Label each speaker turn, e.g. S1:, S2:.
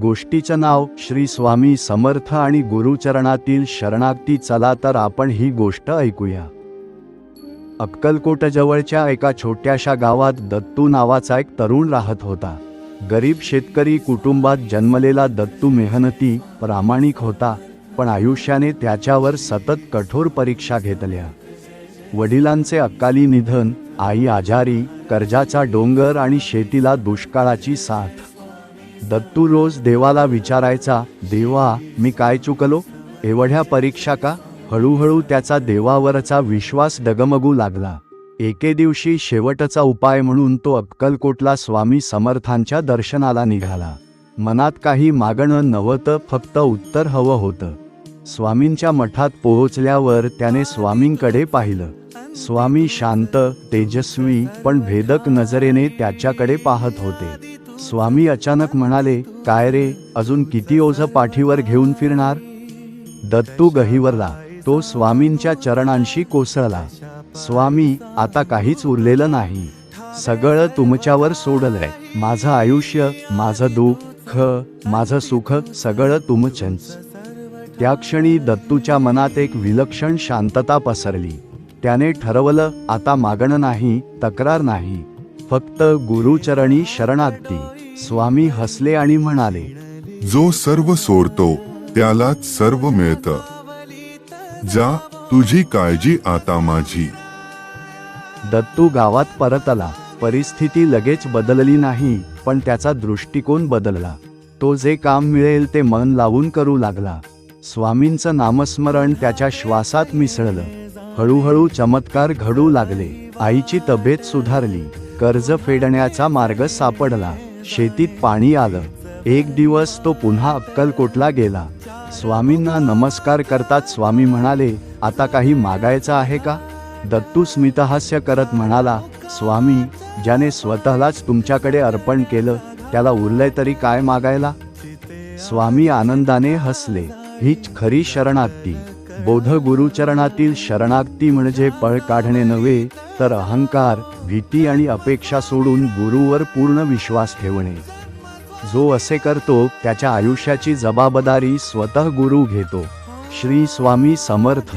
S1: गोष्टीचं नाव श्री स्वामी समर्थ आणि गुरुचरणातील शरणागती. चला तर आपण ही गोष्ट ऐकूया. अक्कलकोटजवळच्या एका छोट्याशा गावात दत्तू नावाचा एक तरुण राहत होता. गरीब शेतकरी कुटुंबात जन्मलेला दत्तू मेहनती, प्रामाणिक होता, पण आयुष्याने त्याच्यावर सतत कठोर परीक्षा घेतल्या. वडिलांचे अकाली निधन, आई आजारी, कर्जाचा डोंगर आणि शेतीला दुष्काळाची साथ. दत्तू रोज देवाला विचारायचा, देवा, मी काय चुकलो? एवढ्या परीक्षा का? हळूहळू त्याचा देवावरचा विश्वास डगमगू लागला. एके दिवशी शेवटचा उपाय म्हणून तो अक्कलकोटला स्वामी समर्थांच्या दर्शनाला निघाला. मनात काही मागणं नव्हतं, फक्त उत्तर हवं होतं. स्वामींच्या मठात पोहोचल्यावर त्याने स्वामींकडे पाहिलं. स्वामी शांत, तेजस्वी पण भेदक नजरेने त्याच्याकडे पाहत होते. स्वामी अचानक म्हणाले, काय रे, अजून किती ओझं पाठीवर घेऊन फिरणार? दत्तू गहिवरला. तो स्वामींच्या चरणांशी कोसळला. स्वामी, आता काहीच उरलेलं नाही. सगळं तुमच्यावर सोडलंय. माझं आयुष्य, माझं दुःख, माझं सुख, सगळं तुमचंच. त्या क्षणी दत्तूच्या मनात एक विलक्षण शांतता पसरली. त्याने ठरवलं, आता मागणं नाही, तक्रार नाही, फक्त गुरुचरणी शरणागती. स्वामी हसले आणि म्हणाले,
S2: जो सर्व सोडतो त्यालाच सर्व मिळतं. जा, तुझी काळजी आता माझी.
S1: दत्तू गावात परतला. परिस्थिती लगेच बदलली नाही, पण त्याचा दृष्टिकोन बदलला. तो जे काम मिळेल ते मन लावून करू लागला. स्वामींचं नामस्मरण त्याच्या श्वासात मिसळलं. हळूहळू चमत्कार घडू लागले. आईची तब्येत सुधारली, कर्ज फेडण्याचा मार्ग सापडला, शेतीत पाणी आलं. एक दिवस तो पुन्हा अक्कलकोटला गेला. स्वामींना नमस्कार करतात स्वामी म्हणाले, आता काही मागायचं आहे का? दत्तू स्मितहास्य करत म्हणाला, स्वामी, ज्याने स्वतःलाच तुमच्याकडे अर्पण केलं त्याला उरलंय तरी काय मागायला? स्वामी आनंदाने हसले. हीच खरी शरणागती. बौद्ध गुरुचरणातील शरणागती म्हणजे पळ काढणे नव्हे, तर अहंकार, भीती आणि अपेक्षा सोडून गुरुवर पूर्ण विश्वास ठेवणे. जो असे करतो त्याच्या आयुष्याची जबाबदारी स्वतः गुरु घेतो. श्री स्वामी समर्थ.